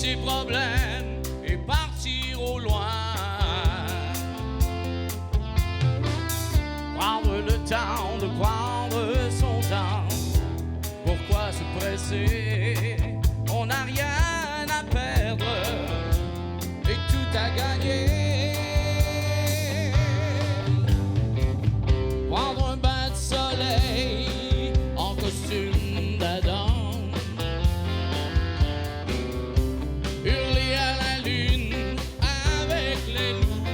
ses problèmes et partir au loin. Prendre le temps de prendre son temps. Pourquoi se presser? On n'a rien à perdre et tout à gagner. Prendre un bain de soleil en costume d'Adam. Hurler à la lune avec les loups.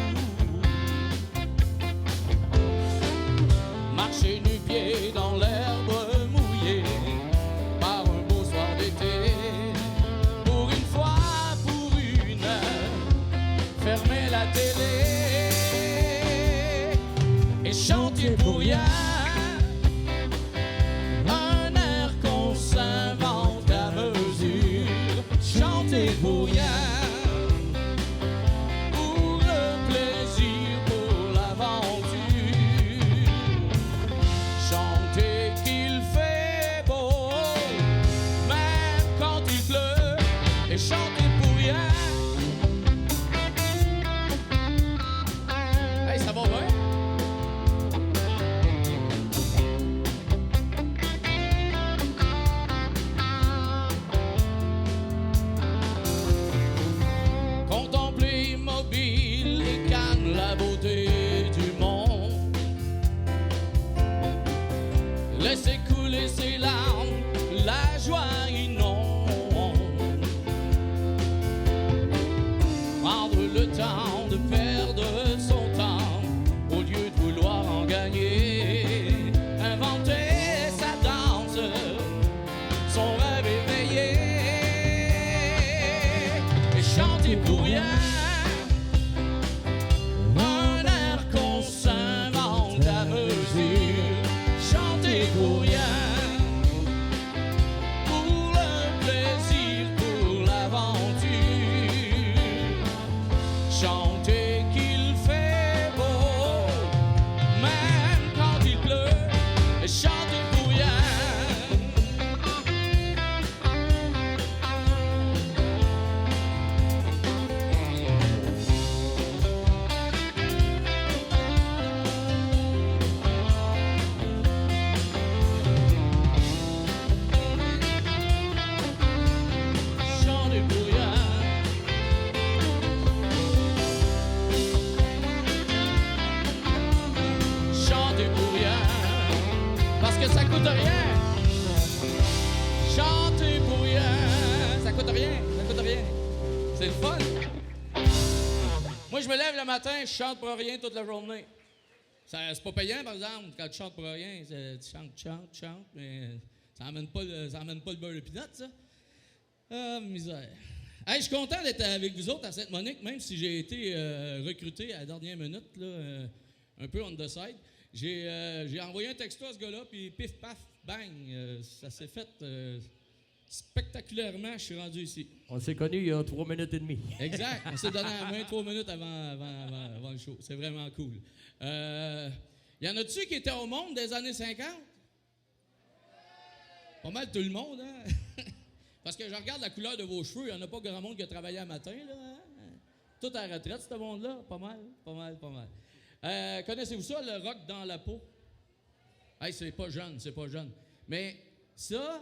Marcher nu-pieds dans l'herbe mouillée par un beau soir d'été. Pour une fois, pour une heure, fermer la télé et chanter pour rien. Un air qu'on s'invente à mesure. Chanter pour rien. Pour le plaisir, pour l'aventure. Chanter qu'il fait beau, même quand il pleut. Et chanter pour rien. Hey, ça va bien? Contempler immobile et canne la beauté du monde. Laisser couler ses larmes, la joie inonde. Prendre le temps de perdre son temps au lieu de vouloir en gagner. Inventer sa danse, son rêve éveillé. Et chanter pour rien. Un air qu'on s'invente à mesure. Chanter pour rien. Pour le plaisir, pour l'aventure. Chanter qu'il fait beau, même quand il pleut. Et chanter pour rien. Chanter pour rien. Chanter pour rien. Parce que ça coûte rien. Chanter pour rien. Ça coûte rien. Ça coûte rien. C'est le fun. Moi, je me lève le matin, je chante pour rien toute la journée. C'est pas payant, par exemple, quand tu chantes pour rien. Tu chantes, mais ça amène pas le beurre de pinot, ça. Ah, misère. Hey, je suis content d'être avec vous autres à Sainte-Monique, même si j'ai été recruté à la dernière minute, là, un peu on the side. J'ai envoyé un texto à ce gars-là, puis pif, paf, bang, ça s'est fait spectaculairement, je suis rendu ici. On s'est connus il y a 3 minutes et demie. Exact, on s'est donné la main 3 minutes avant le show. C'est vraiment cool. Y en a-tu qui étaient au monde des années 50? Pas mal tout le monde, hein? Parce que je regarde la couleur de vos cheveux, il n'y en a pas grand monde qui a travaillé à matin, là. Hein? Tout à la retraite, ce monde-là. Pas mal. Connaissez-vous ça, le rock dans la peau? Hey, c'est pas jeune. Mais ça,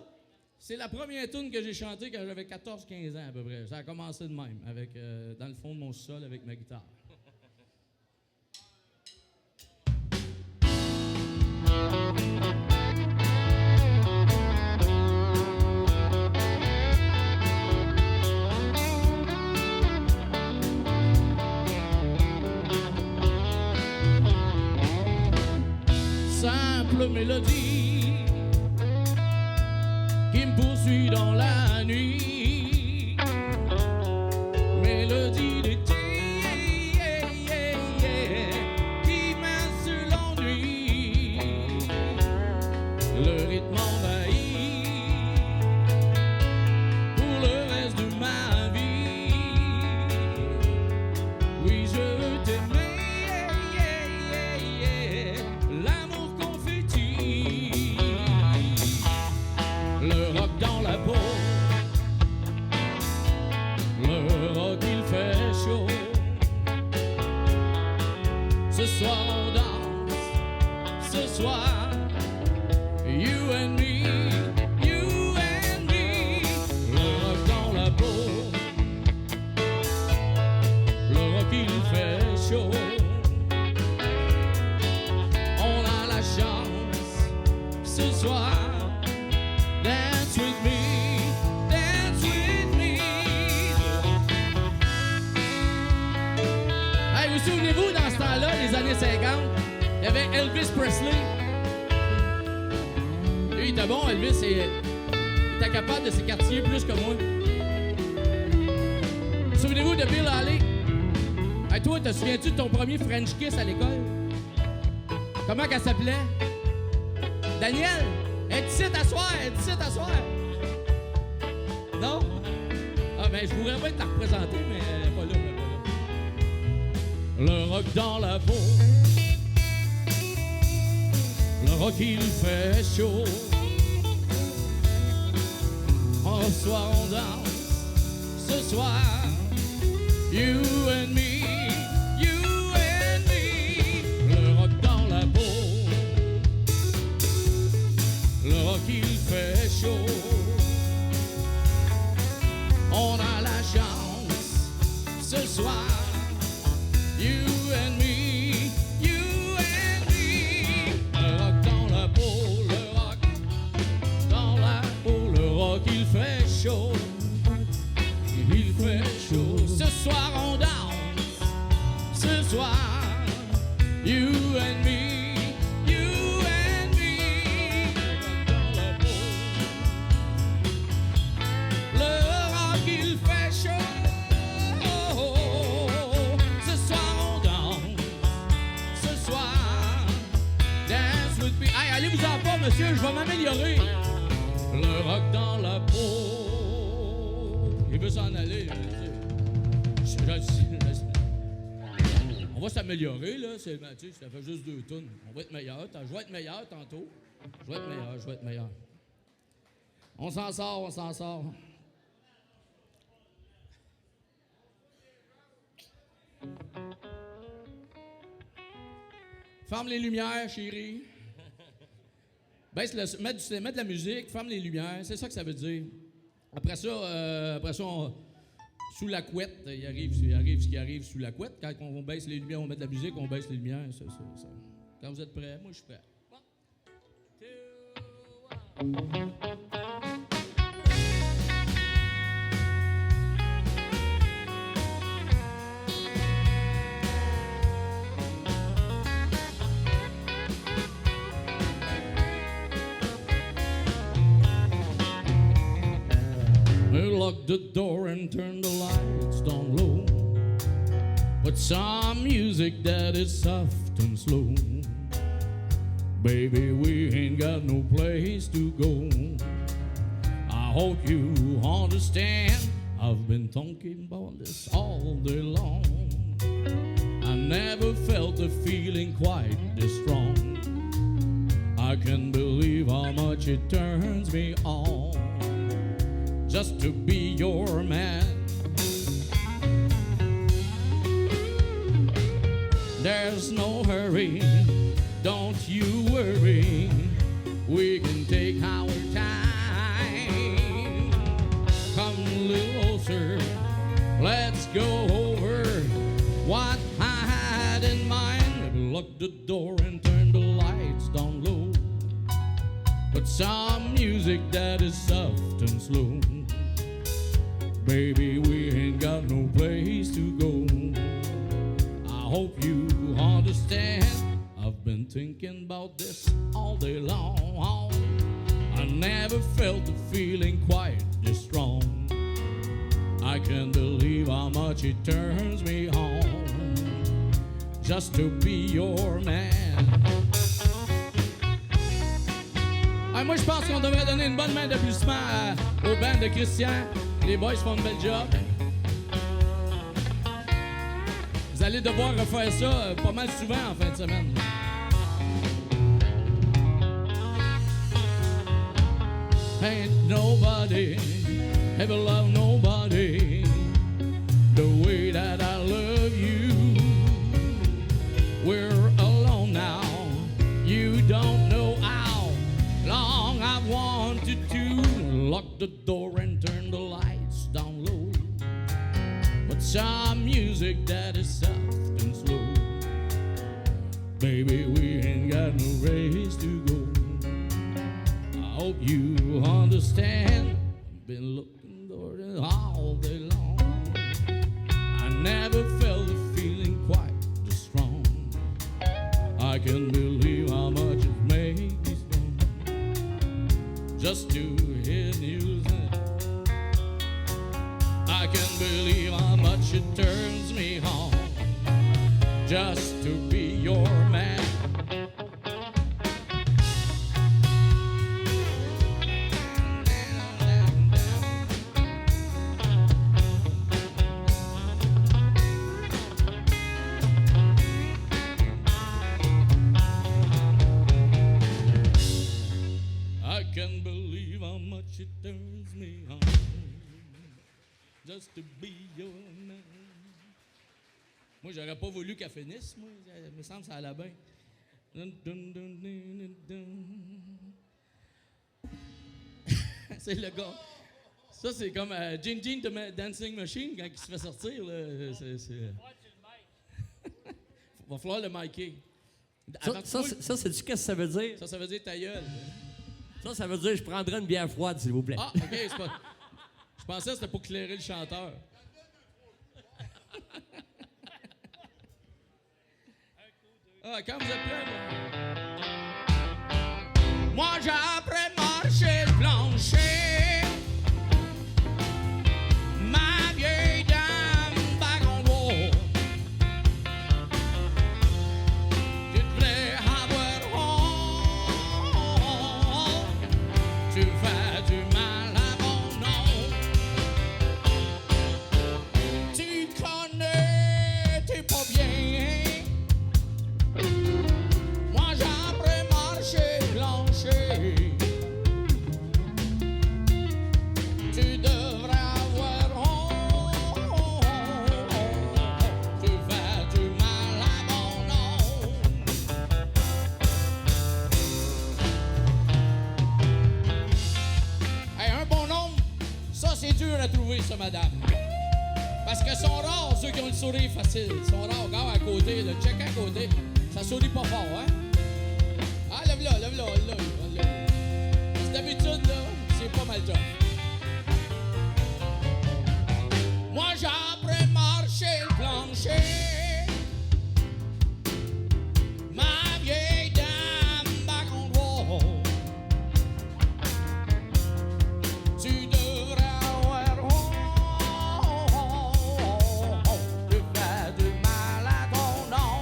c'est la première tune que j'ai chantée quand j'avais 14-15 ans à peu près. Ça a commencé de même, avec, dans le fond de mon sol avec ma guitare. Simple mélodie qui me poursuit dans la nuit. Mélodie d'été qui mince l'ennui. Le rythme envahit pour le reste de ma vie. Oui, je veux t'aimer, l'amour confetti. Le rock dans la peau. il y avait Elvis Presley. Lui, il était bon, Elvis, il était capable de s'écartiller plus que moi. Souvenez-vous de Bill Haley? Hey, toi, te souviens-tu de ton premier French kiss à l'école? Comment qu'elle s'appelait? Daniel? Elle est ici t'asseoir, elle est ici t'asseoir. Non? Ah, ben, je pourrais pas te la représenter, mais elle est pas là, elle est pas là. Le rock dans la peau. Le rock, il fait chaud. Ce soir, on danse. Ce soir, you and me. Qu'il fait chaud, on a la chance ce soir, you and me, you and me. Le rock dans la peau, le rock dans la peau, le rock il fait chaud, il fait chaud. Ce soir on danse, ce soir, you and me. Monsieur, je vais m'améliorer. Le rock dans la peau. Il veut s'en aller. On va s'améliorer, là. Ça fait juste 2 tonnes. On va être meilleur. Je vais être meilleur tantôt. Je vais être meilleur. On s'en sort. Ferme les lumières, chérie. Baisse mettre de la musique, ferme les lumières, c'est ça que ça veut dire. Après ça, sous la couette, il arrive ce qui arrive sous la couette. Quand on baisse les lumières, on met de la musique, on baisse les lumières. Ça. Quand vous êtes prêts, moi je suis prêt. 1, 2, 1. Lock the door and turn the lights down low. Put some music that is soft and slow. Baby, we ain't got no place to go. I hope you understand. I've been thinking about this all day long. I never felt a feeling quite this strong. I can't believe how much it turns me on. Just to be your man. There's no hurry, don't you worry. We can take our time. Come a little closer, let's go over what I had in mind. Lock the door and turn the lights down low. Put some music that is soft and slow. Baby, we ain't got no place to go. I hope you understand. I've been thinking about this all day long. I never felt a feeling quite this strong. I can't believe how much it turns me on. Just to be your man. Ah, moi, je pense qu'on devrait donner une bonne main d'applaudissement au band de Christian. Les boys font une belle job. Vous allez devoir refaire ça pas mal souvent en fin de semaine. Ain't nobody ever loved nobody the way that I love you. We're alone now. You don't know how long I've wanted to lock the door and turn the lights down low. Put some music that is soft and slow. Baby, we ain't got no race to go. I hope you understand. I've been looking for it all day long. I never felt a feeling quite this strong. I can't believe how much it makes me strong just to hear news. I can't believe how much it turns me on just to be your man. I can't believe how much it turns me on just to be your man. Moi, j'aurais pas voulu qu'elle finisse, moi. Il me semble que ça allait bien. Dun, dun, dun, dun, dun, dun. C'est le gars. Ça, c'est comme Gin Gin de Dancing Machine quand il se fait sortir. Là. Va falloir le micer. Ça, sais-tu qu'est-ce que ça veut dire? Ça veut dire ta gueule. Ça veut dire je prendrais une bière froide, s'il vous plaît. Ah, OK. C'est pas... Je pensais que c'était pour clairer le chanteur. Ah, quand vous êtes prêts, moi j'ai après marché le plancher. Ma vieille dame bagonneau. Tu devrais avoir honte. Tu fais du mal à mon nom. Tu connais, t'es pas bien. Moi j'ai appris marcher plancher. Tu devrais avoir honte. Tu fais du mal à mon nom. Hey, un bon nom, ça c'est dur à trouver, ça, madame. Parce que sont rares ceux qui ont le sourire facile. Ils sont rares. Regarde à côté, le check à côté. Ça sourit pas fort, hein? Ah, lève-la. Parce que d'habitude, là, c'est pas mal top. Moi, j'ai appris à marcher le plancher. Ma vieille dame bagonneau. Tu devrais avoir honte. Tu fais du mal à ton nom.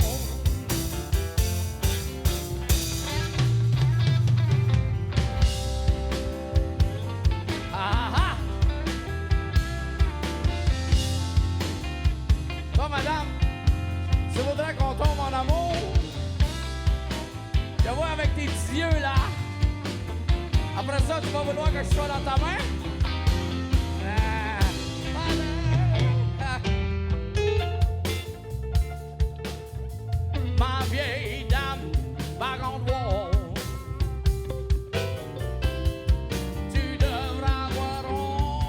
Ah ah! Toi, madame, tu voudrais qu'on tombe en amour? Je vois avec tes petits yeux, là. Après ça, tu vas vouloir que je sois dans ta main? Ah. Ah. Ma vieille dame, bagonneau. Tu devrais avoir honte.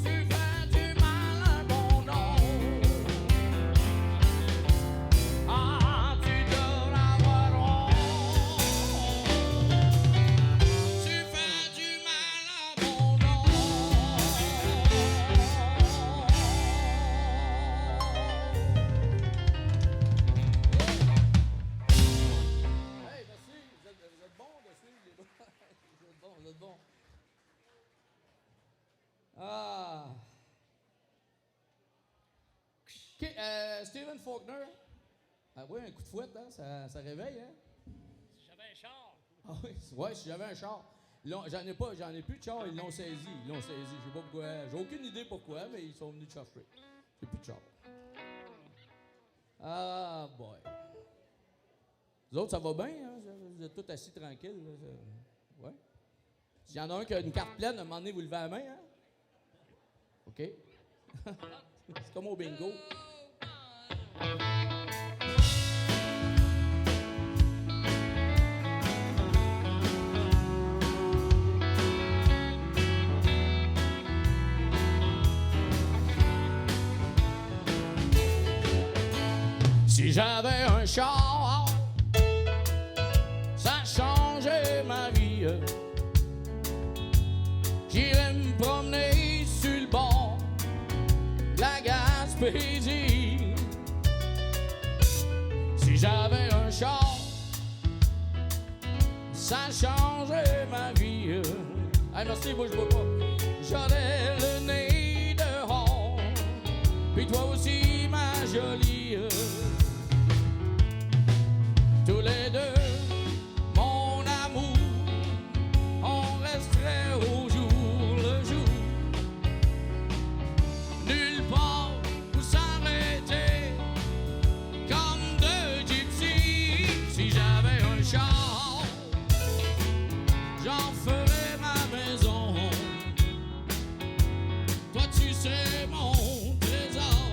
Tu fais du mal à mon nom. Ah, tu devrais avoir honte. Tu fais du mal à mon nom. Hey, merci. Vous êtes bons dessus, les gars. Vous êtes bons. Ah. OK, Stephen Faulkner. Ah oui, un coup de fouette, hein? Ça réveille, hein? Si j'avais un char. Ah oui, ouais, si j'avais un char. J'en ai plus de char, ils l'ont saisi. Je sais pas pourquoi. J'ai aucune idée pourquoi, mais ils sont venus te chercher. J'ai plus de char. Ah, boy. Vous autres, ça va bien, hein? Vous êtes tous assis tranquilles. Là, ouais. S'il y en a un qui a une carte pleine, à un moment donné, vous levez la main, hein? OK. C'est comme au bingo. Si j'avais un char, ça changeait ma vie. J'irais me promener sur le bord de la Gaspésie. j'avais un char, ça changeait ma vie. Hey, merci, moi je vois pas. J'aurais le nez dehors, puis toi aussi, ma jolie. Tous les deux, mon amour, on resterait au jour le jour. Nulle part où s'arrêter, comme deux gypsies. Si j'avais un char, j'en ferais ma maison. Toi tu serais mon trésor,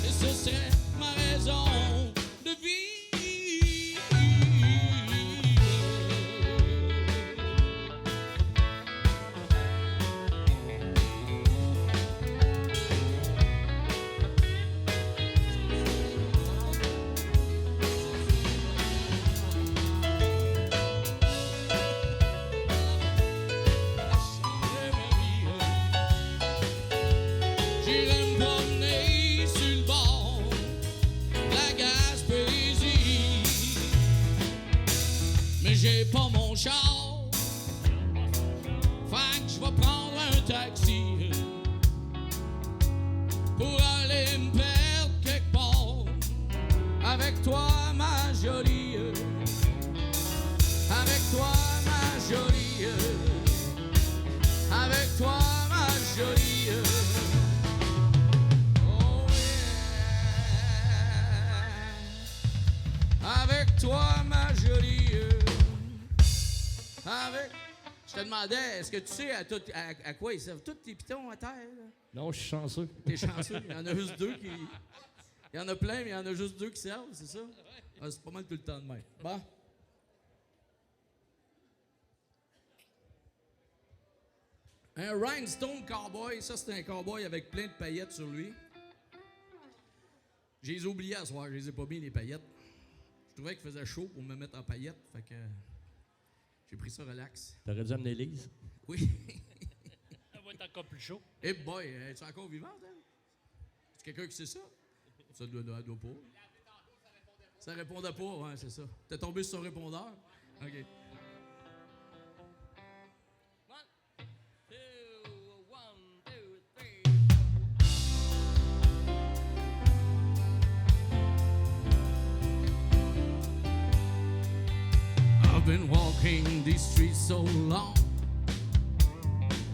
et ce serait ma raison de vivre. J'irais me promener sur le bord de la Gaspésie, mais j'ai pas mon char, fait que je vais prendre un taxi pour aller me perdre quelque part avec toi, ma jolie, avec toi, ma jolie, avec toi, ma jolie. Oh yeah. Avec toi, ma jolie. Avec. Je te demandais, est-ce que tu sais à quoi ils servent tous tes pitons à terre? Là? Non, je suis chanceux. T'es chanceux. Il y en a juste deux qui. Il y en a plein, mais il y en a juste deux qui servent, c'est ça? Ah, c'est pas mal tout le temps de même. Bon. Un rhinestone cowboy, ça c'est un cowboy avec plein de paillettes sur lui. Je les ai oubliés à soir, je les ai pas mis les paillettes. Je trouvais qu'il faisait chaud pour me mettre en paillettes, fait que j'ai pris ça relax. T'aurais dû amener Lise. Oui. Ça va être encore plus chaud. Eh boy, es-tu encore vivante, hein? C'est quelqu'un qui sait ça? Ça doit pas. Ça répondait pas, ouais, c'est ça. T'es tombé sur son répondeur? OK. I've been walking these streets so long,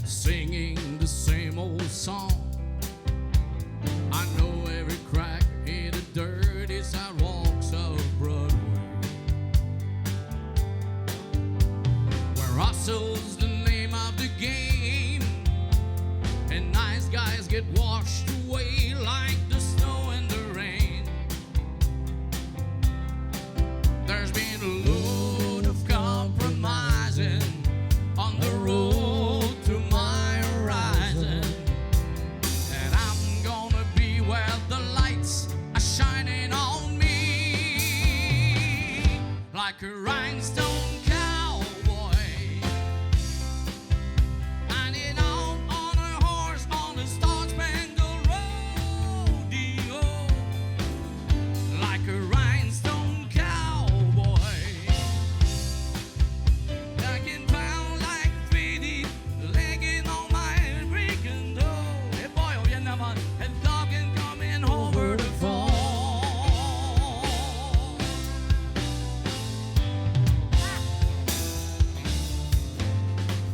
singing the same old song. I know every crack in the dirty sidewalks of Broadway, where hustle's the name of the game, and nice guys get washed away like the snow and the rain. There's been a load of compromising on the road to my horizon, and I'm gonna be where the lights are shining on me like a rhinestone cowboy, riding out on a horse on a star-spangled rodeo, like a rhinestone cowboy. I can pound like 3D, legging on my freaking door. Hey boy, oh yeah, man, and talking coming over the phone.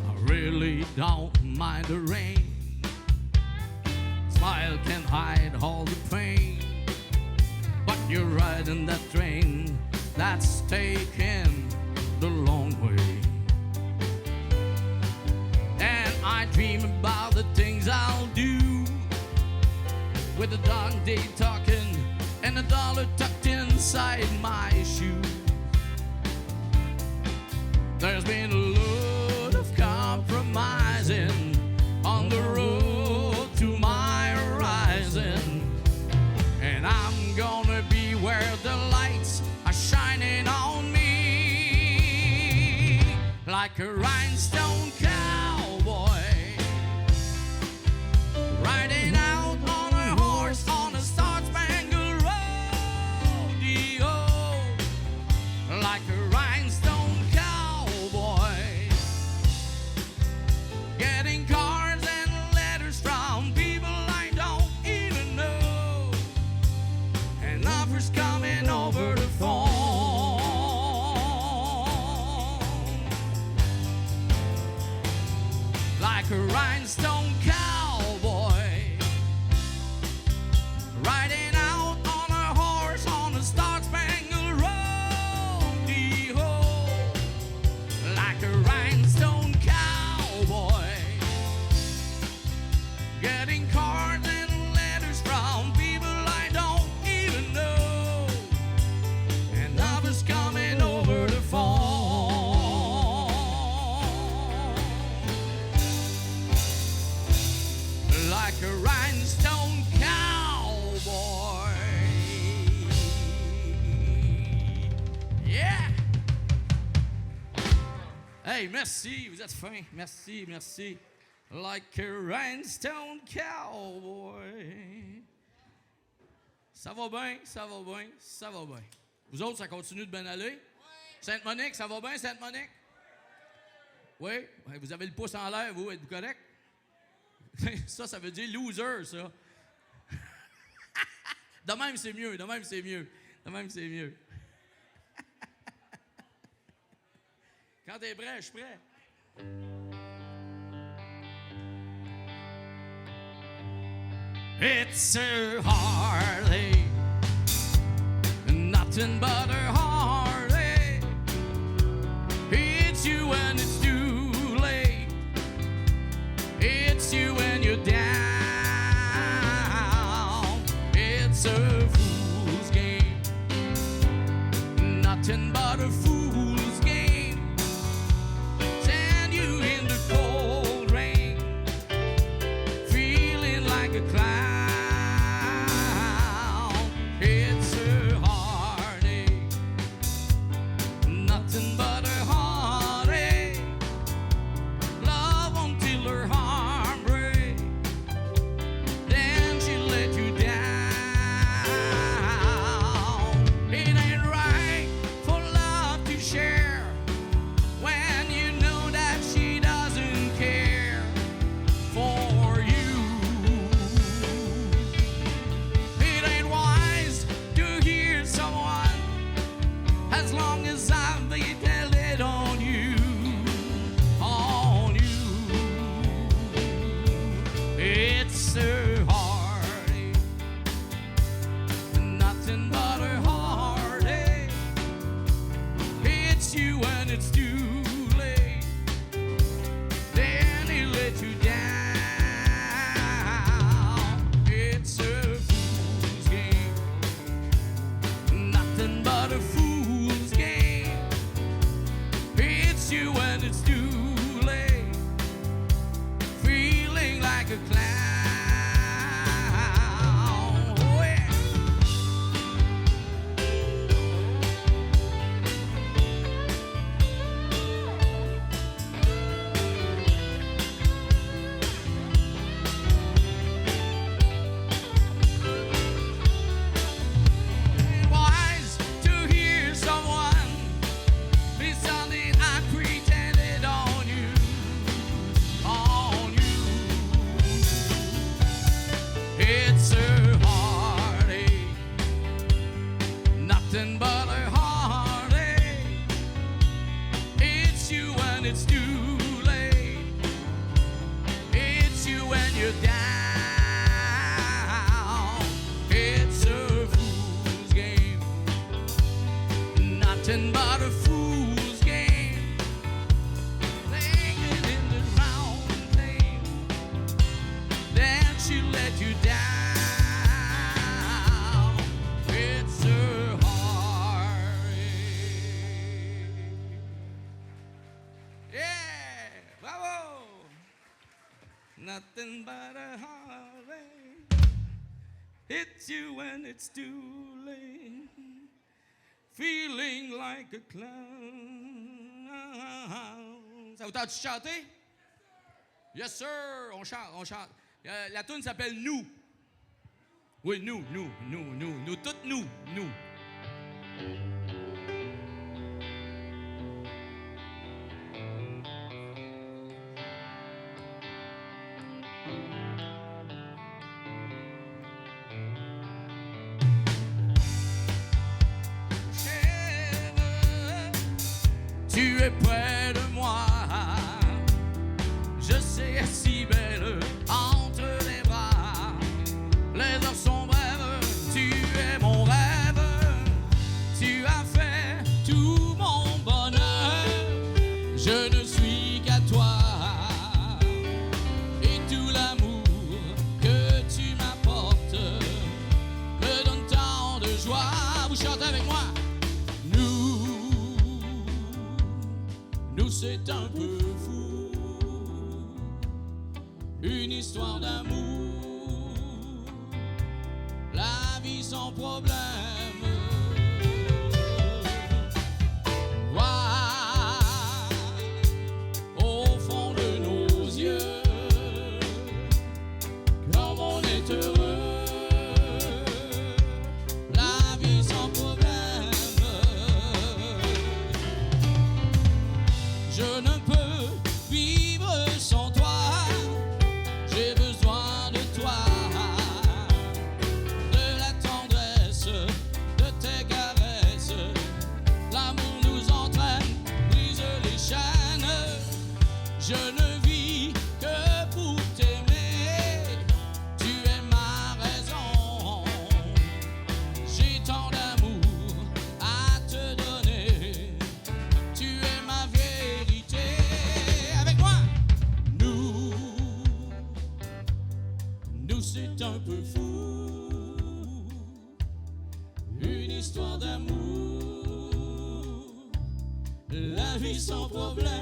I really don't mind the rain. Smile can hide all the pain, but you're riding that train that's taking the long way. And I dream about the things I'll do with a dog day talking and $1 tucked inside my shoe. There's been a load of compromising on the road to my horizon, and I'm gonna be where the lights are shining on me like a rhinestone cowboy, riding out on a horse on a star-spangled rodeo. like a rhinestone cowboy, riding out on a horse on a star-spangled rodeo, like a rhinestone cowboy, getting cards and letters from people I don't even know, and others coming over the phone. Like a rhinestone cowboy. Yeah! Hey, merci, vous êtes fin. Merci, merci. Like a rhinestone cowboy. Ça va bien, ça va bien, ça va bien. Vous autres, ça continue de bien aller? Sainte-Monique, ça va bien, Sainte-Monique? Oui? Ouais, vous avez le pouce en l'air, vous, êtes-vous correct? Ça veut dire loser, ça. De même, c'est mieux, de même, c'est mieux. De même, c'est mieux. Quand t'es prêt, je suis prêt. It's a Harley, nothing but a Harley. It's you when it's too late. It's you when you're down. It's a fool's game, nothing but a fool's game. Send you in the cold rain, feeling like a clown. It's a heartache, nothing but a heartache. Love until her heart breaks, then she let you down. It ain't right for love to share when you know that she doesn't care for you. It ain't wise to hear someone as long as I've depended on you, on you. It's a heartache, nothing but a heartache. It's you when it's too late, then he let you down. It's a fool's game, nothing but a fool's game. It's you when it's too late, feeling like a clown. Oh, yeah. Ain't wise to hear someone be something I pretended on you, on you. It's a heartache, nothing but a heartache. It's you when it's too late. It's you when you're down. It's a fool's game, nothing but a fool's game. Playing it in the round thing, then she let you down. It's a heartache. Yeah, bravo. Nothing but a heartache. Hits you when it's too late, feeling like a clown. Ça vous tente de chanter? Yes, sir. On chante, on chante. La tune s'appelle Nous. Oui, nous, toutes nous. Tu es près de moi, je je sais, est si belle entre les bras. Les heures sont brèves, tu es mon rêve. Tu as fait tout mon bonheur. Je ne suis qu'à toi. Et tout l'amour que tu m'apportes me donne tant de joie. Vous chantez avec moi. Nous c'est un peu fou. Une histoire d'amour. La vie sans problème. Au fond de nos yeux, comme on est heureux, la vie sans problème. Je ne peux vivre sans toi, j'ai besoin de toi, de la tendresse, de tes caresses. L'amour nous entraîne, brise les chaînes. Je ne vis que pour t'aimer, tu es ma raison. J'ai tant d'amour à te donner, tu es ma vérité. Avec moi, nous c'est un peu fou, une histoire d'amour, la vie sans problème.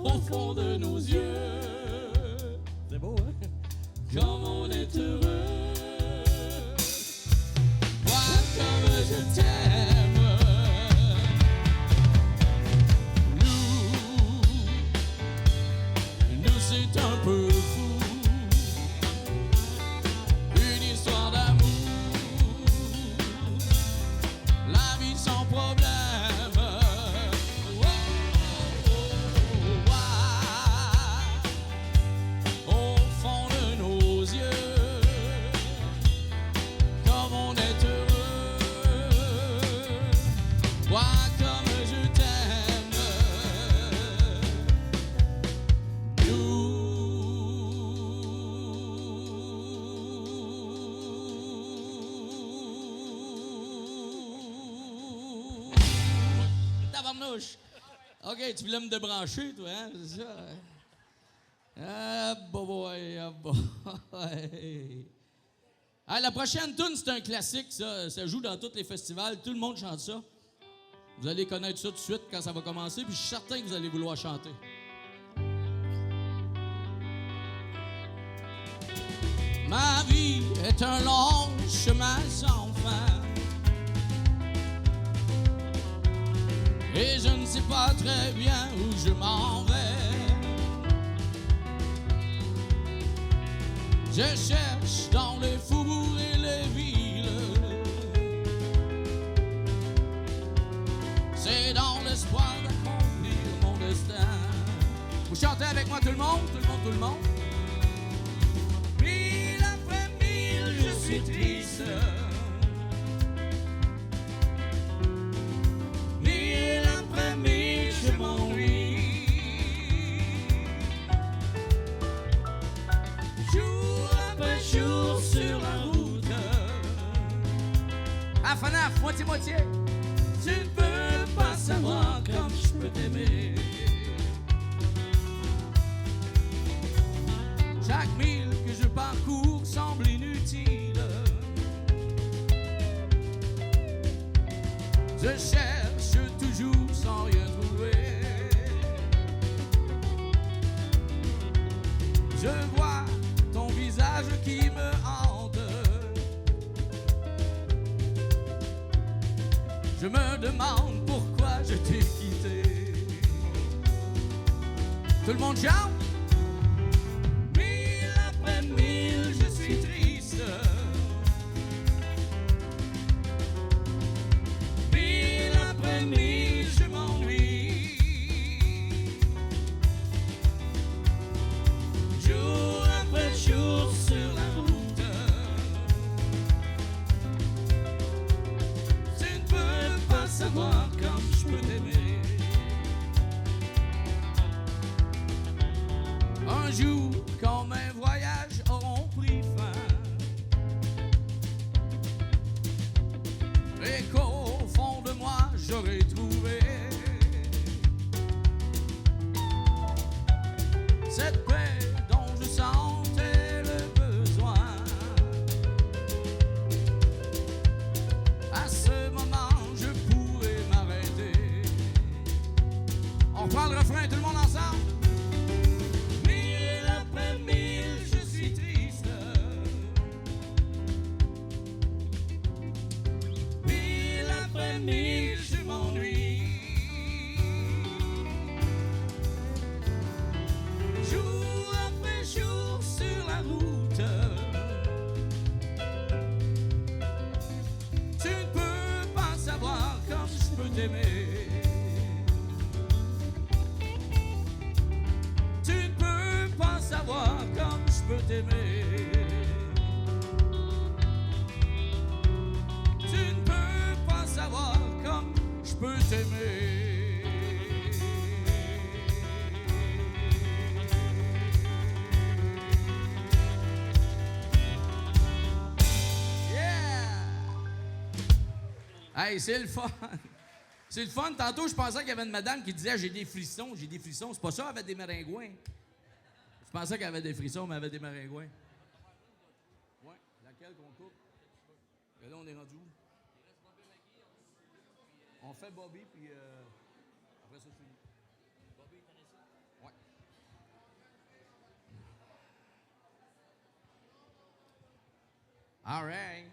Au fond de nos yeux, C'est beau, hein? comme on est heureux. Vois comme je t'aime. Nous c'est un peu fou. Une histoire d'amour. La vie sans problème. Au fond de nos yeux, comme on est heureux. Vois comme je t'aime. Tabarnouche. OK, tu voulais me débrancher, toi, hein? C'est ça? Ah, boy, ah, boy. Ah, la prochaine tune, c'est un classique, ça. Ça joue dans tous les festivals. Tout le monde chante ça. Vous allez connaître ça tout de suite quand ça va commencer, puis je suis certain que vous allez vouloir chanter. Ma vie est un long chemin sans fin. Et je ne sais pas très bien où je m'en vais. Je cherche dans les faubourgs et les villes. C'est dans l'espoir d'accomplir mon destin. Vous chantez avec moi tout le monde, tout le monde, tout le monde. Mille après mille, je suis triste. Mille après mille, je m'ennuie. Jour après jour sur la route. Afanaf, moitié-moitié. Tu ne peux pas savoir comme je peux t'aimer. Chaque mille que je parcours semble inutile. Je cherche toujours sans rien trouver. Je vois ton visage qui me hante. Je me demande pourquoi je t'ai quitté. Tout le monde chante. Mille après mille, je suis triste. Mille après mille, je m'ennuie. Jour après jour sur la route. Tu ne peux pas savoir savoir comme je peux t'aimer. Un jour, quand mes voyages auront pris fin, et qu'au fond de moi j'aurai trouvé cette paix dont je sentais le besoin, à ce moment je pourrai m'arrêter. On reprend le refrain, tout le monde ensemble. Mille après mille, je suis triste. Mille après mille, je m'ennuie. Jour après jour sur la route, tu ne peux pas savoir comme je peux t'aimer. Tu ne peux pas savoir comme je peux t'aimer. Tu ne peux pas savoir comme je peux t'aimer. Hey, c'est le fun! C'est le fun. Tantôt, je pensais qu'il y avait une madame qui disait « J'ai des frissons, j'ai des frissons. » C'est pas ça, elle avait des maringouins. Je pensais qu'elle avait des frissons, mais elle avait des maringouins. Ouais, laquelle qu'on coupe? Et là, on est rendu où? On fait Bobby, puis après ça, c'est fini. Bobby, t'en es ça? Ouais. All right.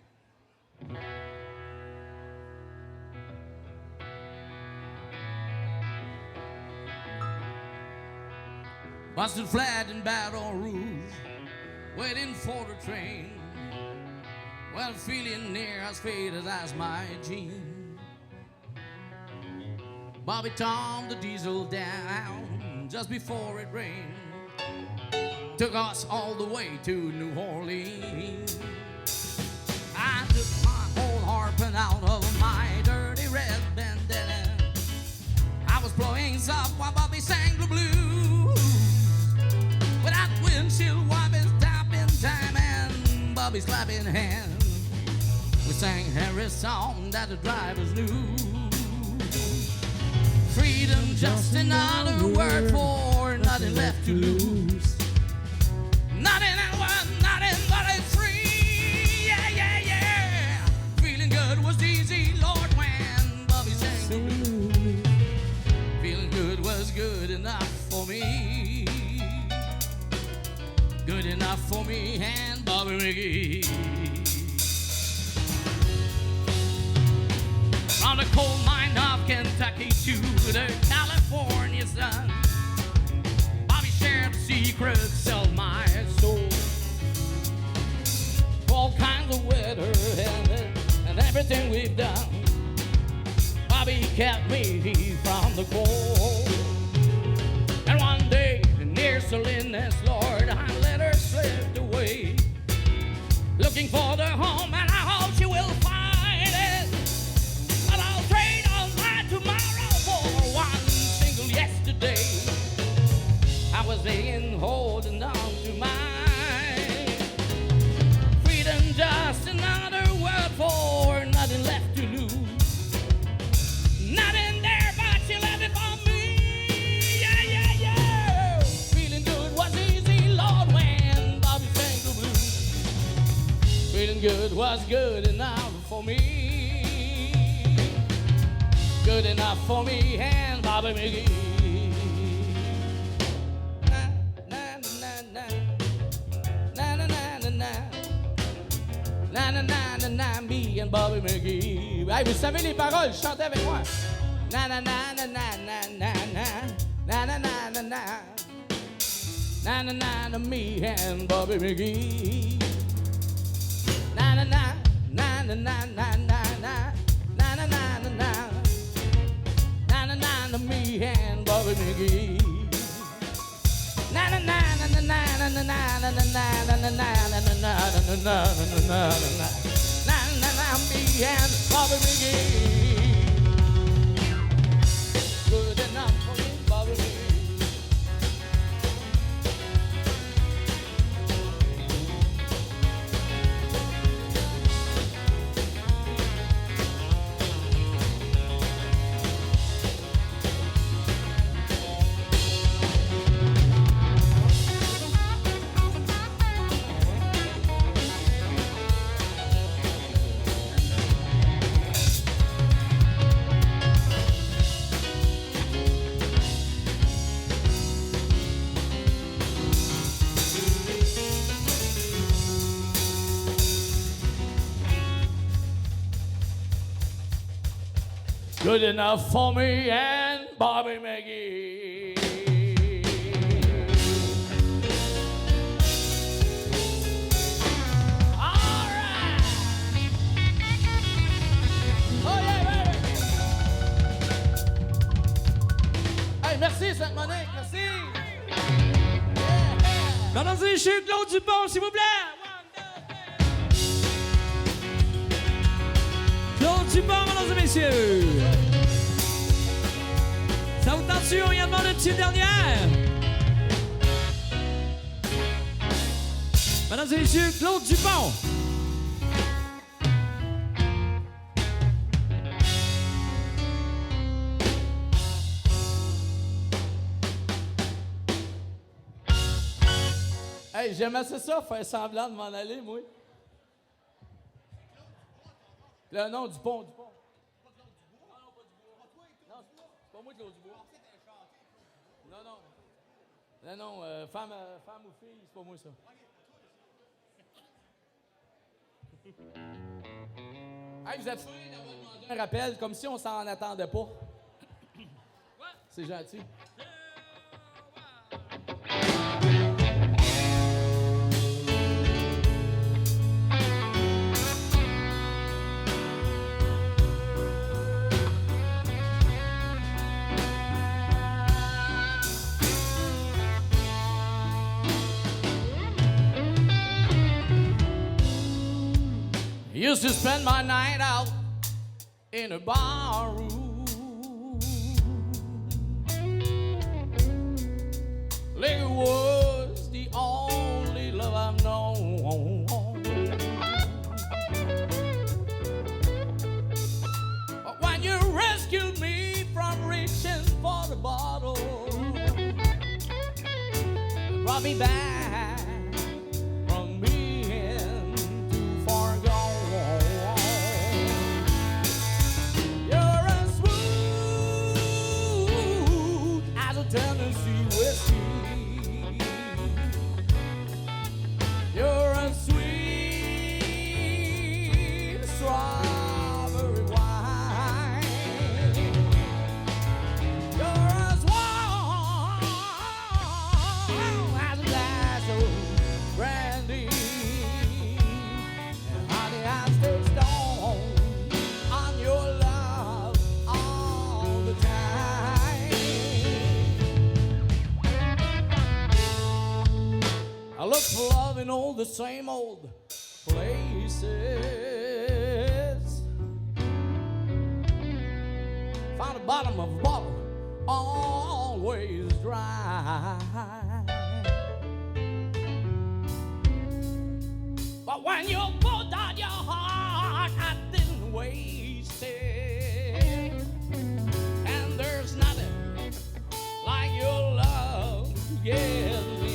Busted flat in Baton Rouge, waiting for the train. Well, feeling near as faded as my jeans. Bobby Tom the diesel down just before it rained. Took us all the way to New Orleans. I took my old harping out of my dirty red bandana. I was blowing soft while Bobby sang the blues. Without windshield wipers, tapping time and Bobby's clapping hands. We sang Harry's song that the drivers knew. Freedom, just another word for nothing left to lose. Nothing and one, nothing but it's free. Yeah, yeah, yeah. Feeling good was easy, Lord, when Bobby sang the blues. Feeling good was good enough for me. Good enough for me and Bobby McGee. From the coal mine of Kentucky to the California sun, Bobby shared the secrets of my soul. All kinds of weather and everything we've done, Bobby kept me from the cold. And one day, near Salinas, Lord, I let her slip away, looking for the home, and I hope she will find it. But I'll trade all my tomorrow for one single yesterday. I was being holding on to mine. Freedom, just another word for nothing left to lose. Nothing there, but she left it for me. Yeah, yeah, yeah. Feeling good was easy, Lord, when Bobby sang the blues. Feeling good was good enough for me. Good enough for me and Bobby McGee. Na na na na na na na na na na na na na, me and Bobby McGee. Hey, vous savez les paroles, chantez avec moi. Na na na na na na na na na na na na na na na na, me and Bobby McGee. Na na na na na na na na na na na na na na na na na, me and Bobby McGee. Na na na na na na na na na na na na na na na na na, me and Bobby McGee. good enough for me and Bobby McGee. All right. Oh yeah, baby. Hey, merci Sainte-Monique, merci. Yeah. Mesdames et messieurs, Claude Dupont, s'il vous plaît. Claude Dupont, mesdames et messieurs. Ça vous tente-tu? On y a demandé une petite dernière. Mesdames et messieurs, Claude Dupont. Hey, j'aimais ça, faire semblant de m'en aller, moi. Le nom du pont. Non, c'est pas moi Claude Dubois. Non, femme ou fille, c'est pas moi ça. Hey, vous êtes sûr d'avoir demandé un rappel, comme si on s'en attendait pas. C'est gentil. Used to spend my night out in a bar room. Liquor was the only love I've known. But when you rescued me from reaching for the bottle, you brought me back from being too far gone. Tennessee whiskey. You're a sweet strawberry wine. You're as warm as a glass of brandy. And honey, I stay stoned on your love all the time. I look for love in all the same old places. Found the bottom of a bottle always dry. But when you poured out your heart, I didn't waste it. And there's nothing like your love to give me.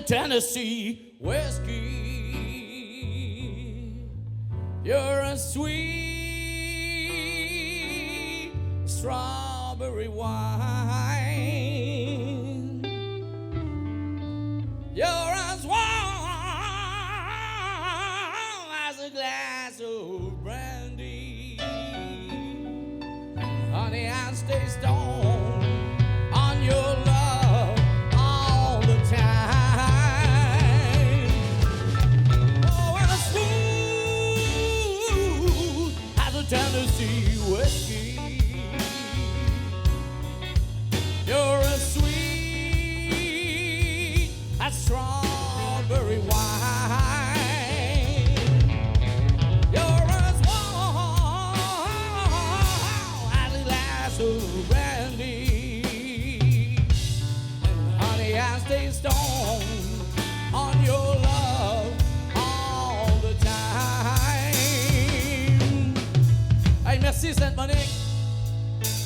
Tennessee whiskey. You're a sweet strawberry wine. You're as warm as a glass of brandy. I stay stoned on your love all the time. Oh, and it's smooth as a Tennessee whiskey. You're as sweet as strawberry wine. You're as warm as a glass of brandy. And honey, I stay stoned on your love all the time. Hey, merci Sainte-Monique.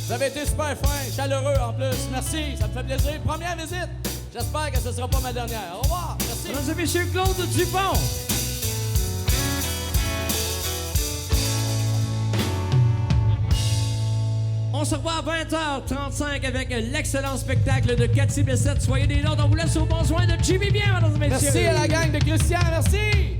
Vous avez été super fin, chaleureux en plus. Merci, ça me fait plaisir. Première visite. J'espère que ce ne sera pas ma dernière. Au revoir. Merci. Mesdames et messieurs, Claude Dupont. On se revoit à 20h35 avec l'excellent spectacle de Cathy Bessette. Soyez des nôtres, on vous laisse au bon soin de Jimmy Bien, mesdames et messieurs. Merci à la gang de Christian, merci.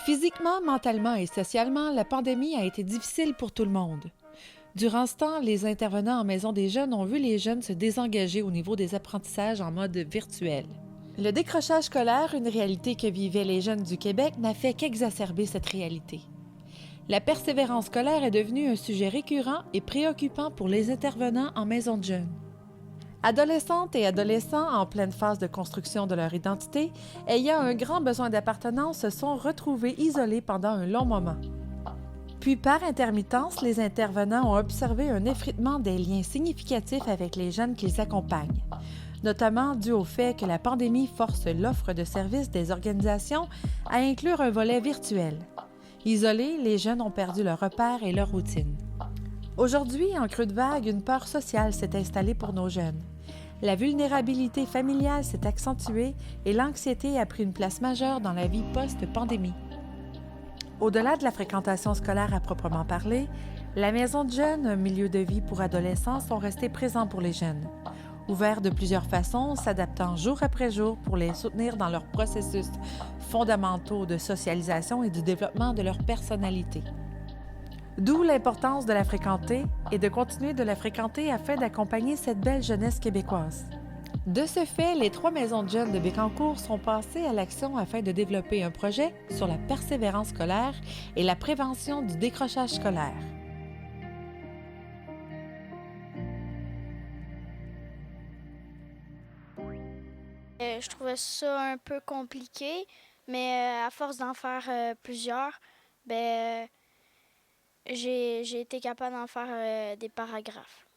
Physiquement, mentalement et socialement, la pandémie a été difficile pour tout le monde. Durant ce temps, les intervenants en maison des jeunes ont vu les jeunes se désengager au niveau des apprentissages en mode virtuel. Le décrochage scolaire, une réalité que vivaient les jeunes du Québec, n'a fait qu'exacerber cette réalité. La persévérance scolaire est devenue un sujet récurrent et préoccupant pour les intervenants en maison de jeunes. Adolescentes et adolescents en pleine phase de construction de leur identité, ayant un grand besoin d'appartenance, se sont retrouvés isolés pendant un long moment. Puis, par intermittence, les intervenants ont observé un effritement des liens significatifs avec les jeunes qu'ils accompagnent, notamment dû au fait que la pandémie force l'offre de services des organisations à inclure un volet virtuel. Isolés, les jeunes ont perdu leurs repères et leur routine. Aujourd'hui, en creux de vague, une peur sociale s'est installée pour nos jeunes. La vulnérabilité familiale s'est accentuée et l'anxiété a pris une place majeure dans la vie post-pandémie. Au-delà de la fréquentation scolaire à proprement parler, la maison de jeunes, un milieu de vie pour adolescents, sont restés présents pour les jeunes. Ouverts de plusieurs façons, s'adaptant jour après jour pour les soutenir dans leurs processus fondamentaux de socialisation et du développement de leur personnalité. D'où l'importance de la fréquenter et de continuer de la fréquenter afin d'accompagner cette belle jeunesse québécoise. De ce fait, les 3 maisons de jeunes de Bécancour sont passées à l'action afin de développer un projet sur la persévérance scolaire et la prévention du décrochage scolaire. Je trouvais ça un peu compliqué, mais à force d'en faire plusieurs, j'ai été capable d'en faire des paragraphes.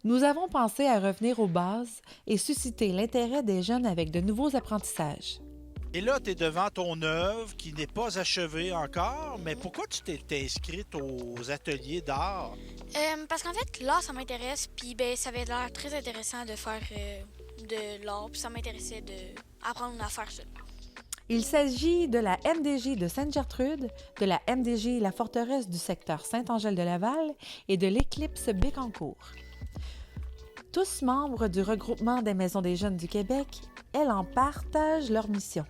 Nous avons pensé à revenir aux bases et susciter l'intérêt des jeunes avec de nouveaux apprentissages. Et là, tu es devant ton œuvre qui n'est pas achevée encore, mais pourquoi tu t'es inscrite aux ateliers d'art? Parce qu'en fait, l'art, ça m'intéresse, puis ça avait l'air très intéressant de faire de l'art, puis ça m'intéressait d'apprendre à faire ça. Il s'agit de la MDJ de Sainte-Gertrude, de la MDJ La Forteresse du secteur Saint-Angèle-de-Laval et de l'Éclipse Bécancour. Tous membres du regroupement des Maisons des jeunes du Québec, elles en partagent leur mission.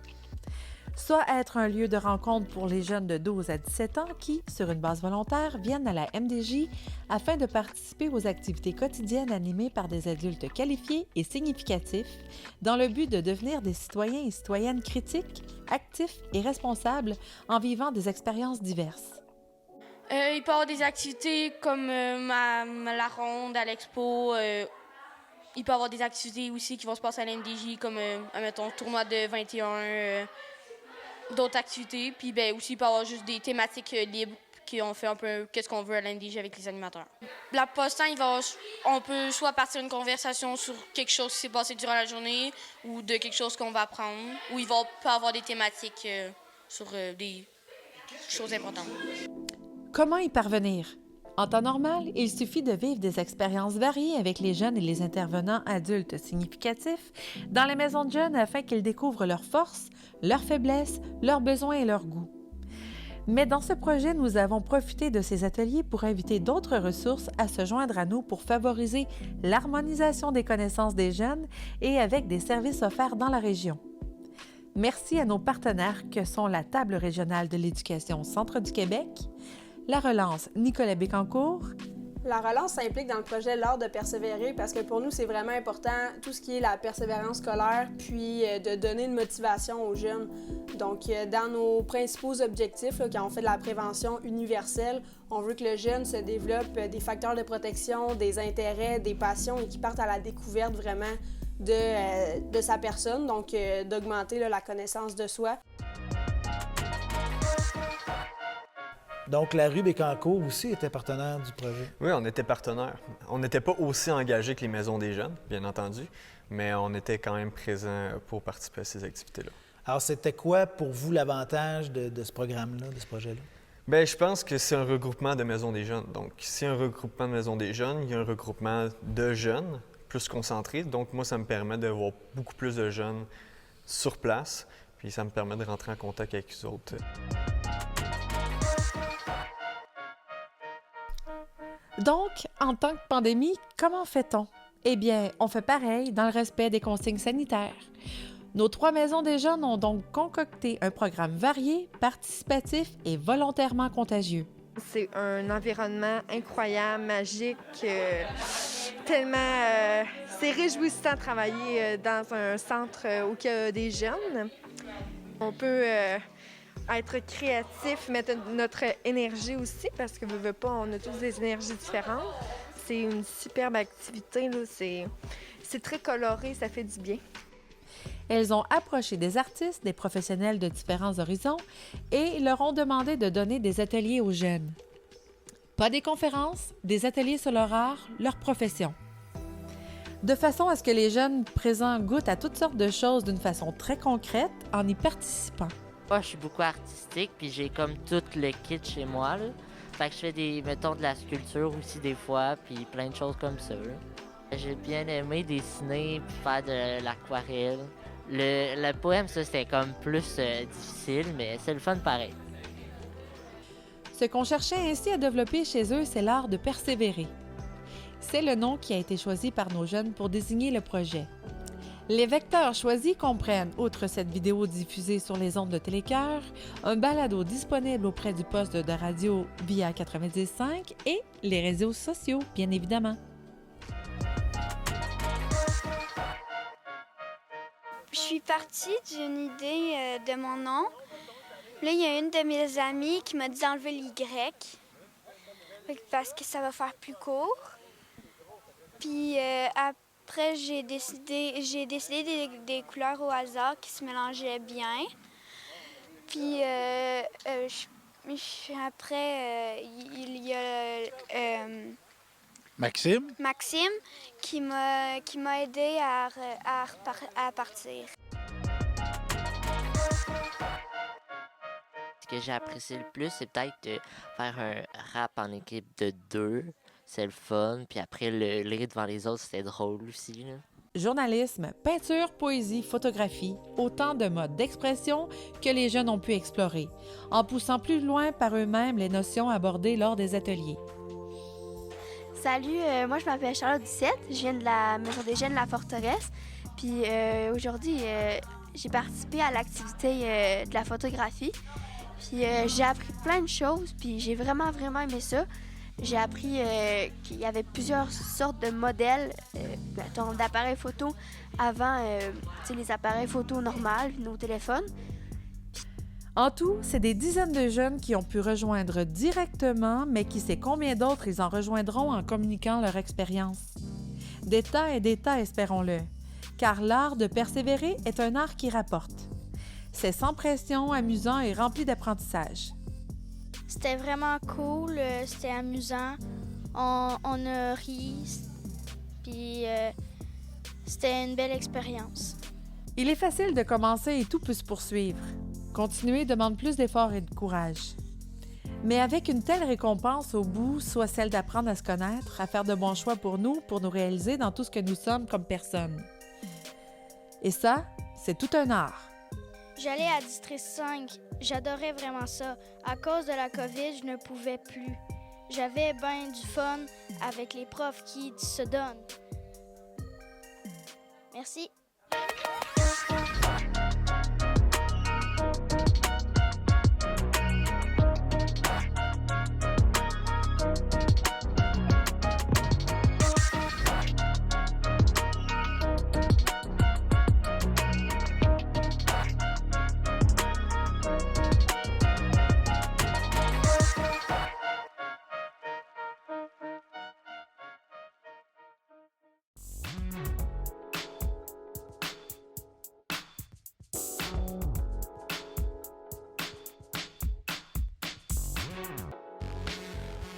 Soit être un lieu de rencontre pour les jeunes de 12 à 17 ans qui, sur une base volontaire, viennent à la MDJ afin de participer aux activités quotidiennes animées par des adultes qualifiés et significatifs dans le but de devenir des citoyens et citoyennes critiques, actifs et responsables en vivant des expériences diverses. Il peut y avoir des activités comme la ronde à l'expo. Il peut y avoir des activités aussi qui vont se passer à l'MDJ, comme, mettons, tournoi de 21, d'autres activités. Puis aussi, il peut y avoir juste des thématiques libres qui ont fait un peu qu'est-ce qu'on veut à l'MDJ avec les animateurs. La post-temps, on peut soit partir une conversation sur quelque chose qui s'est passé durant la journée ou de quelque chose qu'on va apprendre, ou il peut y avoir des thématiques sur des choses importantes. Comment y parvenir? En temps normal, il suffit de vivre des expériences variées avec les jeunes et les intervenants adultes significatifs dans les maisons de jeunes afin qu'ils découvrent leurs forces, leurs faiblesses, leurs besoins et leurs goûts. Mais dans ce projet, nous avons profité de ces ateliers pour inviter d'autres ressources à se joindre à nous pour favoriser l'harmonisation des connaissances des jeunes et avec des services offerts dans la région. Merci à nos partenaires que sont la Table régionale de l'éducation Centre du Québec, la Relance Nicolas Bécancour. La relance, ça implique dans le projet l'art de persévérer parce que pour nous, c'est vraiment important tout ce qui est la persévérance scolaire puis de donner une motivation aux jeunes. Donc, dans nos principaux objectifs, là, quand on fait de la prévention universelle, on veut que le jeune se développe des facteurs de protection, des intérêts, des passions et qu'il parte à la découverte vraiment de sa personne, donc d'augmenter la connaissance de soi. Donc, la rue Bécancour aussi était partenaire du projet. Oui, on était partenaire. On n'était pas aussi engagés que les Maisons des jeunes, bien entendu, mais on était quand même présents pour participer à ces activités-là. Alors, c'était quoi pour vous l'avantage de ce programme-là, de ce projet-là? Bien, je pense que c'est un regroupement de Maisons des jeunes. Donc, s'il y a un regroupement de Maisons des jeunes, il y a un regroupement de jeunes plus concentré. Donc, moi, ça me permet de voir beaucoup plus de jeunes sur place, puis ça me permet de rentrer en contact avec eux autres. Donc, en temps de pandémie, comment fait-on? Eh bien, on fait pareil dans le respect des consignes sanitaires. Nos 3 maisons des jeunes ont donc concocté un programme varié, participatif et volontairement contagieux. C'est un environnement incroyable, magique, tellement... c'est réjouissant de travailler dans un centre où il y a des jeunes. On peut être créatif, mettre notre énergie aussi, parce que veut pas, on a tous des énergies différentes. C'est une superbe activité, là. C'est très coloré, ça fait du bien. Elles ont approché des artistes, des professionnels de différents horizons et leur ont demandé de donner des ateliers aux jeunes. Pas des conférences, des ateliers sur leur art, leur profession. De façon à ce que les jeunes présents goûtent à toutes sortes de choses d'une façon très concrète en y participant. Moi, je suis beaucoup artistique, puis j'ai comme tout le kit chez moi, là. Fait que je fais mettons, de la sculpture aussi des fois, puis plein de choses comme ça, là. J'ai bien aimé dessiner, puis faire de l'aquarelle. Le poème, ça, c'était comme plus difficile, mais c'est le fun pareil. Ce qu'on cherchait ainsi à développer chez eux, c'est l'art de persévérer. C'est le nom qui a été choisi par nos jeunes pour désigner le projet. Les vecteurs choisis comprennent, outre cette vidéo diffusée sur les ondes de Télécœur, un balado disponible auprès du poste de radio via 90.5 et les réseaux sociaux, bien évidemment. Je suis partie d'une idée de mon nom. Là, il y a une de mes amies qui m'a dit d'enlever l'Y parce que ça va faire plus court. Puis après, j'ai décidé des couleurs au hasard qui se mélangeaient bien. Puis après, il y a Maxime qui m'a aidé à partir. Ce que j'ai apprécié le plus, c'est peut-être de faire un rap en équipe de 2. C'est le fun. Puis après, le lire devant les autres, c'était drôle aussi, là. Journalisme, peinture, poésie, photographie, autant de modes d'expression que les jeunes ont pu explorer, en poussant plus loin par eux-mêmes les notions abordées lors des ateliers. Salut, moi je m'appelle Charlotte Ducette, je viens de la Maison des Jeunes de la Forteresse. Puis aujourd'hui, j'ai participé à l'activité de la photographie. Puis j'ai appris plein de choses, puis j'ai vraiment aimé ça. J'ai appris qu'il y avait plusieurs sortes de modèles d'appareils photo avant les appareils photo normaux, nos téléphones. En tout, c'est des dizaines de jeunes qui ont pu rejoindre directement, mais qui sait combien d'autres ils en rejoindront en communiquant leur expérience. Des tas et des tas, espérons-le, car l'art de persévérer est un art qui rapporte. C'est sans pression, amusant et rempli d'apprentissage. C'était vraiment cool, c'était amusant. On a ri, puis c'était une belle expérience. Il est facile de commencer et tout peut se poursuivre. Continuer demande plus d'efforts et de courage. Mais avec une telle récompense au bout, soit celle d'apprendre à se connaître, à faire de bons choix pour nous réaliser dans tout ce que nous sommes comme personnes. Et ça, c'est tout un art. J'allais à District 5. J'adorais vraiment ça. À cause de la COVID, je ne pouvais plus. J'avais bien du fun avec les profs qui se donnent. Merci.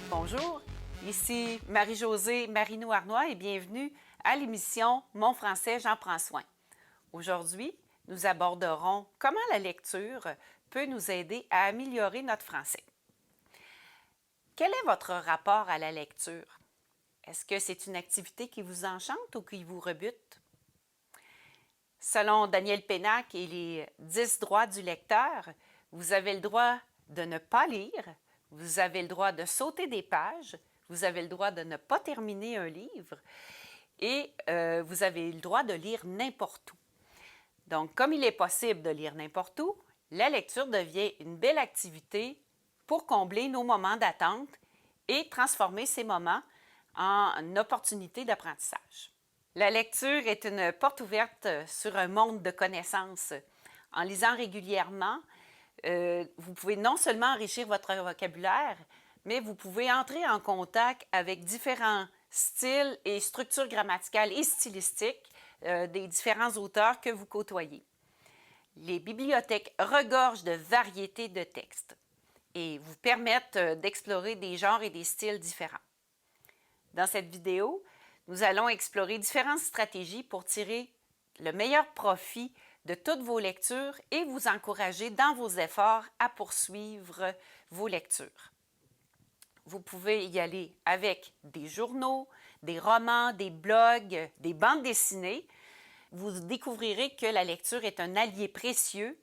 Bonjour, ici Marie-Josée Marino-Arnois et bienvenue à l'émission Mon français, j'en prends soin. Aujourd'hui, nous aborderons comment la lecture peut nous aider à améliorer notre français. Quel est votre rapport à la lecture? Est-ce que c'est une activité qui vous enchante ou qui vous rebute? Selon Daniel Pénac et les 10 droits du lecteur, vous avez le droit de ne pas lire, vous avez le droit de sauter des pages, vous avez le droit de ne pas terminer un livre et vous avez le droit de lire n'importe où. Donc, comme il est possible de lire n'importe où, la lecture devient une belle activité pour combler nos moments d'attente et transformer ces moments en opportunités d'apprentissage. La lecture est une porte ouverte sur un monde de connaissances. En lisant régulièrement, vous pouvez non seulement enrichir votre vocabulaire, mais vous pouvez entrer en contact avec différents styles et structures grammaticales et stylistiques des différents auteurs que vous côtoyez. Les bibliothèques regorgent de variétés de textes et vous permettent d'explorer des genres et des styles différents. Dans cette vidéo, nous allons explorer différentes stratégies pour tirer le meilleur profit de toutes vos lectures et vous encourager dans vos efforts à poursuivre vos lectures. Vous pouvez y aller avec des journaux, des romans, des blogs, des bandes dessinées. Vous découvrirez que la lecture est un allié précieux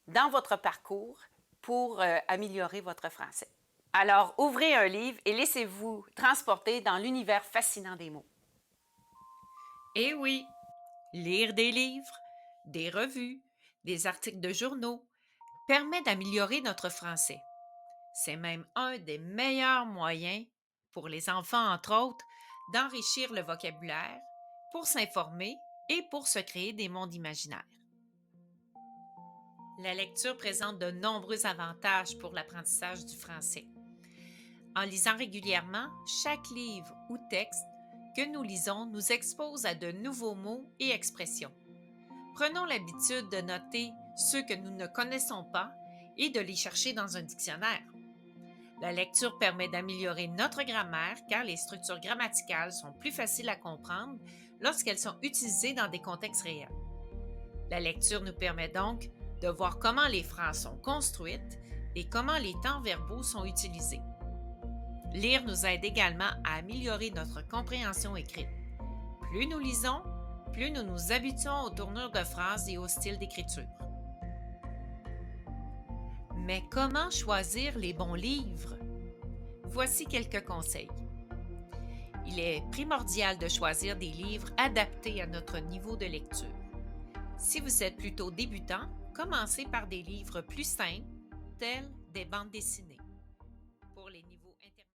dans votre parcours pour améliorer votre français. Alors, ouvrez un livre et laissez-vous transporter dans l'univers fascinant des mots. Eh oui, lire des livres, des revues, des articles de journaux permet d'améliorer notre français. C'est même un des meilleurs moyens, pour les enfants entre autres, d'enrichir le vocabulaire, pour s'informer et pour se créer des mondes imaginaires. La lecture présente de nombreux avantages pour l'apprentissage du français. En lisant régulièrement, chaque livre ou texte que nous lisons nous expose à de nouveaux mots et expressions. Prenons l'habitude de noter ceux que nous ne connaissons pas et de les chercher dans un dictionnaire. La lecture permet d'améliorer notre grammaire car les structures grammaticales sont plus faciles à comprendre lorsqu'elles sont utilisées dans des contextes réels. La lecture nous permet donc de voir comment les phrases sont construites et comment les temps verbaux sont utilisés. Lire nous aide également à améliorer notre compréhension écrite. Plus nous lisons, plus nous nous habituons aux tournures de phrases et au style d'écriture. Mais comment choisir les bons livres? Voici quelques conseils. Il est primordial de choisir des livres adaptés à notre niveau de lecture. Si vous êtes plutôt débutant, commencez par des livres plus simples, tels des bandes dessinées.